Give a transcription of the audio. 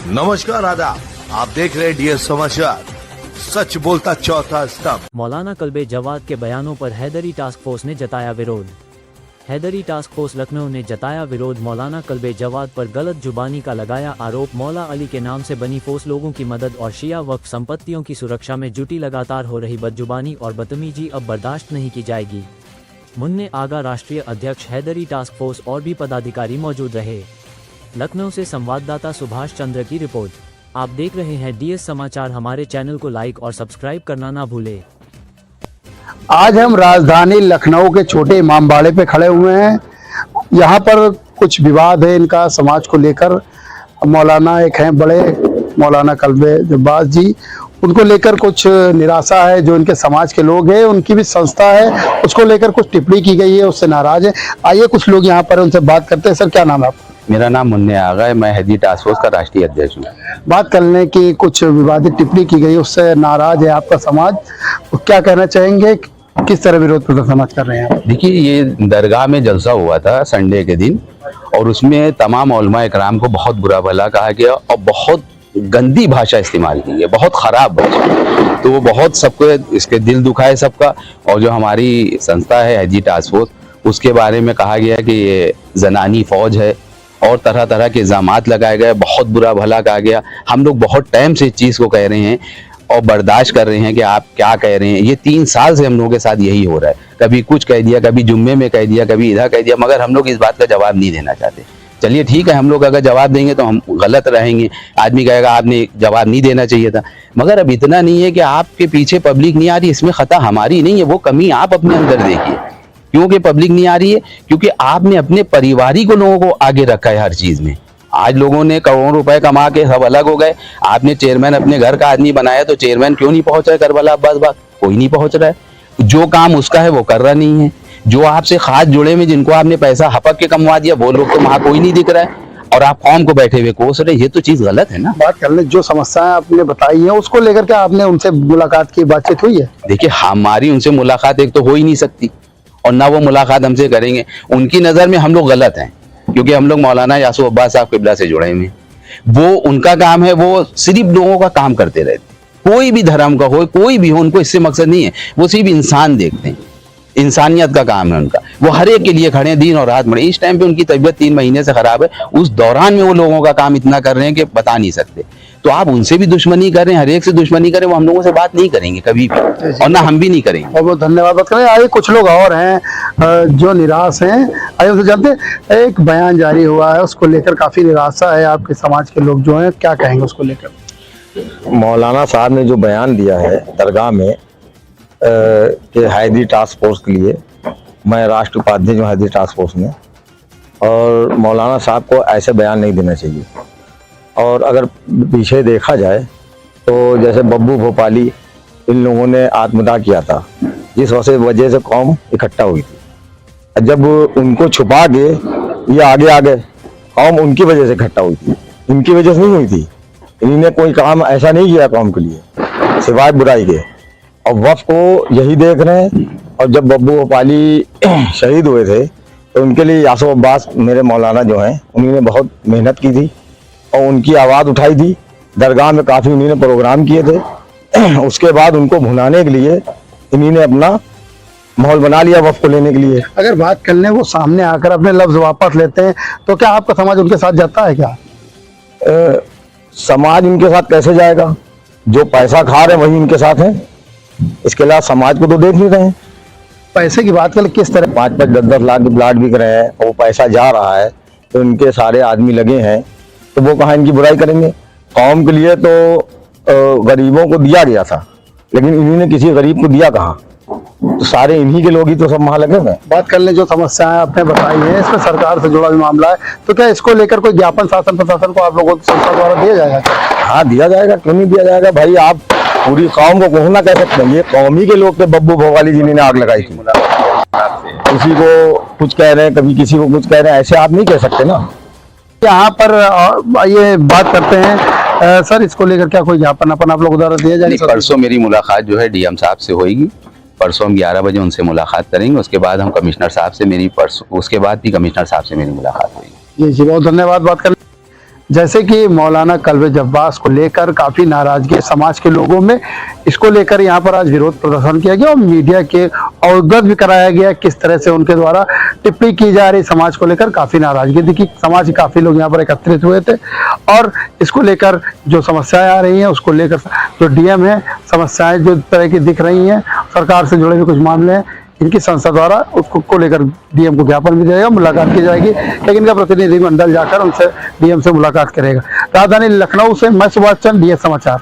नमस्कार आदाब, आप देख रहे हैं डीएस समाचार। सच बोलता चौथा स्तंभ। मौलाना कल्बे जवाद के बयानों पर हैदरी टास्क फोर्स ने जताया विरोध। हैदरी टास्क फोर्स लखनऊ ने जताया विरोध। मौलाना कल्बे जवाद पर गलत जुबानी का लगाया आरोप। मौला अली के नाम से बनी फोर्स लोगों की मदद और शिया वक्फ संपत्तियों की सुरक्षा में जुटी। लगातार हो रही बदजुबानी और बदतमीजी अब बर्दाश्त नहीं की जाएगी। मुन्ने आगा राष्ट्रीय अध्यक्ष हैदरी टास्क फोर्स और भी पदाधिकारी मौजूद रहे। लखनऊ से संवाददाता सुभाष चंद्र की रिपोर्ट। आप देख रहे हैं डीएस समाचार। हमारे चैनल को लाइक और सब्सक्राइब करना ना भूले। आज हम राजधानी लखनऊ के छोटे इमामबाड़े पे खड़े हुए हैं। यहाँ पर कुछ विवाद है इनका समाज को लेकर। मौलाना एक हैं बड़े मौलाना कल्बे जवाद जी, उनको लेकर कुछ निराशा है। जो इनके समाज के लोग हैं, उनकी भी संस्था है, उसको लेकर कुछ टिप्पणी की गई है, उससे नाराज है। आइए कुछ लोग यहाँ पर उनसे बात करते हैं। सर, क्या नाम है आपका? मेरा नाम मुन्ने आगा है, मैं हैदरी टास्क फोर्स का राष्ट्रीय अध्यक्ष हूँ। बात करने की कुछ विवादित टिप्पणी की गई, उससे नाराज है आपका समाज, क्या कहना चाहेंगे? किस तरह विरोध प्रदर्शन कर रहे हैं? देखिए, ये दरगाह में जलसा हुआ था संडे के दिन, और उसमें तमाम उलमा इकराम को बहुत बुरा भला कहा गया और बहुत गंदी भाषा इस्तेमाल की है, बहुत खराब भाषा। तो वो बहुत सबको इसके दिल दुखा है सबका। और जो हमारी संस्था है हैदरी टास्क फोर्स, उसके बारे में कहा गया कि ये जनानी फौज है और तरह तरह के इल्जामात लगाए गए, बहुत बुरा भला कहा गया। हम लोग बहुत टाइम से इस चीज़ को कह रहे हैं और बर्दाश्त कर रहे हैं कि आप क्या कह रहे हैं। ये 3 साल से हम लोगों के साथ यही हो रहा है। कभी कुछ कह दिया, कभी जुम्मे में कह दिया, कभी इधर कह दिया, मगर हम लोग इस बात का जवाब नहीं देना चाहते। चलिए ठीक है, हम लोग अगर जवाब देंगे तो हम गलत रहेंगे। आदमी कहेगा आपने जवाब नहीं देना चाहिए था। मगर अब इतना नहीं है कि आपके पीछे पब्लिक नहीं आ रही, इसमें खता हमारी नहीं है, वो कमी आप अपने अंदर देखिए। क्योंकि पब्लिक नहीं आ रही है, क्योंकि आपने अपने परिवारी को लोगों को आगे रखा है हर चीज में। आज लोगों ने करोड़ों रुपए कमा के सब अलग हो गए। आपने चेयरमैन अपने घर का आदमी बनाया, तो चेयरमैन क्यों नहीं पहुंच रहा है करबला अब्बास बाग? कोई नहीं पहुंच रहा है। जो काम उसका है वो कर रहा नहीं है। जो आपसे खास जुड़े में, जिनको आपने पैसा हपक के कमवा दिया, वो लोग तो वहां कोई नहीं दिख रहा है, और आप कौम को बैठे हुए कोस रहे। ये तो चीज गलत है ना। बात कर ले, जो समस्याएं आपने बताई है उसको लेकर के आपने उनसे मुलाकात की, बातचीत हुई है? देखिए, हमारी उनसे मुलाकात एक तो हो ही नहीं सकती, और ना वो मुलाकात हमसे करेंगे। उनकी नज़र में हम लोग गलत हैं, क्योंकि हम लोग मौलाना यासूफ अब्बास साहब किबला से जुड़े हुए हैं। वो उनका काम है, वो सिर्फ लोगों का काम करते रहते। कोई भी धर्म का हो, कोई भी हो, उनको इससे मकसद नहीं है। वो सिर्फ इंसान देखते हैं, इंसानियत का काम है उनका। वो हर एक के लिए खड़े हैं, दिन और रात मरे। इस टाइम पे उनकी तबीयत 3 महीने से खराब है, उस दौरान में वो लोगों का काम इतना कर रहे हैं कि बता नहीं सकते। तो आप उनसे भी दुश्मनी कर रहे हैं, हर एक से दुश्मनी करें, वो हम लोगों से बात नहीं करेंगे कभी भी, और ना हम भी नहीं करेंगे। बहुत बहुत धन्यवाद। बात करें, आइए कुछ लोग और हैं जो निराश हैं। आइए उनसे जानते हैं। एक बयान जारी हुआ है, उसको लेकर काफी निराशा है आपके समाज के लोग जो हैं, क्या कहेंगे उसको लेकर? मौलाना साहब ने जो बयान दिया है दरगाह में कि हैदरी टास्क फोर्स के लिए, मैं राष्ट्रीय उपाध्यक्ष हूँ हैदरी टास्क फोर्स में, और मौलाना साहब को ऐसे बयान नहीं देना चाहिए। और अगर पीछे देखा जाए तो जैसे बब्बू भोपाली, इन लोगों ने आत्मदाह किया था, जिस वजह से कौम इकट्ठा हुई थी। जब उनको छुपा के ये आगे आ गए, कौम उनकी वजह से इकट्ठा हुई थी, इनकी वजह से नहीं हुई थी। इन्होंने कोई काम ऐसा नहीं किया कौम के लिए सिवाय बुराई के, और वफ को यही देख रहे हैं। और जब बब्बू भोपाली शहीद हुए थे तो उनके लिए यासूफ अब्बास मेरे मौलाना जो हैं, उन्होंने बहुत मेहनत की थी और उनकी आवाज़ उठाई थी। दरगाह में काफ़ी उन्होंने प्रोग्राम किए थे। उसके बाद उनको भुनाने के लिए इन्होंने अपना माहौल बना लिया वफ को लेने के लिए। अगर बात कर लें, वो सामने आकर अपने लफ्ज वापस लेते हैं, तो क्या आपका समाज उनके साथ जाता है क्या? समाज उनके साथ कैसे जाएगा? जो पैसा खा रहे हैं वही उनके साथ है। इसके अलावा समाज को तो देख नहीं रहे हैं। पैसे की बात करें, किस तरह 5-5, 10-10 लाख के प्लाट बिक रहे हैं, वो पैसा जा रहा है, तो उनके सारे आदमी लगे हैं, तो वो कहाँ इनकी बुराई करेंगे? कौम के लिए तो गरीबों को दिया गया था, लेकिन इन्होंने किसी गरीब को दिया कहाँ? तो सारे इन्हीं के लोग ही तो सब वहाँ लगे हुए हैं। बात कर लें, जो समस्याएं आपने बताई हैं, इसमें सरकार से जुड़ा भी मामला है, तो क्या इसको लेकर कोई ज्ञापन शासन प्रशासन को आप लोगों को संस्था द्वारा दिया जाएगा? हाँ, दिया जाएगा, क्यों नहीं दिया जाएगा भाई। आप पूरी कौम को कहो ना कह सकते हैं। ये कौम ही के लोग थे, बब्बू भोपाली जी ने आग लगाई थी। किसी को कुछ कह रहे हैं, कभी किसी को कुछ कह रहे हैं, ऐसे आप नहीं कह सकते ना। यहाँ पर ये बात करते हैं सर, इसको लेकर क्या कोई ज्ञापन अपन आप लोग द्वारा दिया जाएगा? परसों मेरी मुलाकात जो है डीएम साहब से होगी। परसों हम 11 बजे उनसे मुलाकात करेंगे। उसके बाद हम कमिश्नर साहब से उसके बाद भी कमिश्नर साहब से मेरी मुलाकात होगी। जी, बहुत धन्यवाद। बात कर जैसे कि मौलाना कल्बे अब्बास को लेकर काफी नाराजगी है समाज के लोगों में, इसको लेकर यहाँ पर आज विरोध प्रदर्शन किया गया और मीडिया के अवगत भी कराया गया किस तरह से उनके द्वारा टिप्पणी की जा रही। समाज को लेकर काफी नाराजगी दिखी, समाज के काफी लोग यहाँ पर एकत्रित हुए थे और इसको लेकर जो समस्याएं आ रही हैं उसको लेकर जो डीएम है, समस्याएं जो तरह की दिख रही हैं, सरकार से जुड़े हुए कुछ मामले हैं, इनकी संस्था द्वारा उसको लेकर डीएम को ज्ञापन भी जाएगा, मुलाकात की जाएगी, लेकिन इनका प्रतिनिधिमंडल जाकर उनसे डीएम से मुलाकात करेगा। राजधानी लखनऊ से मैं सुभाष चंद्र, डीएस समाचार।